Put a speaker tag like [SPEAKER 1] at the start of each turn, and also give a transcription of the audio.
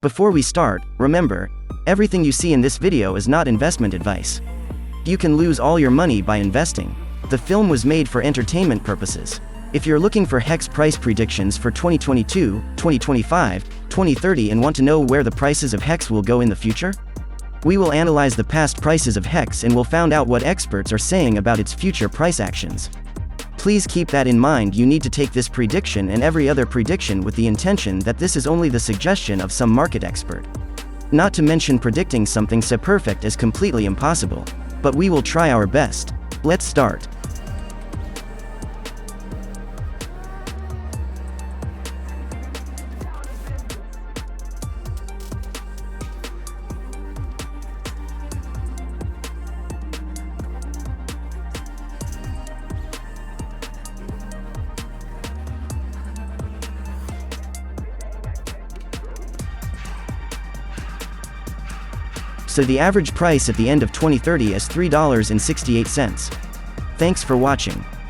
[SPEAKER 1] Before we start, remember, everything you see in this video is not investment advice. You can lose all your money by investing. The film was made for entertainment purposes. If you're looking for HEX price predictions for 2022, 2025, 2030 and want to know where the prices of HEX will go in the future, we will analyze the past prices of HEX and will find out what experts are saying about its future price actions. Please keep that in mind. You need to take this prediction and every other prediction with the intention that this is only the suggestion of some market expert. Not to mention predicting something so perfect is completely impossible. But we will try our best. Let's start. So the average price at the end of 2030 is $3.68. Thanks for watching.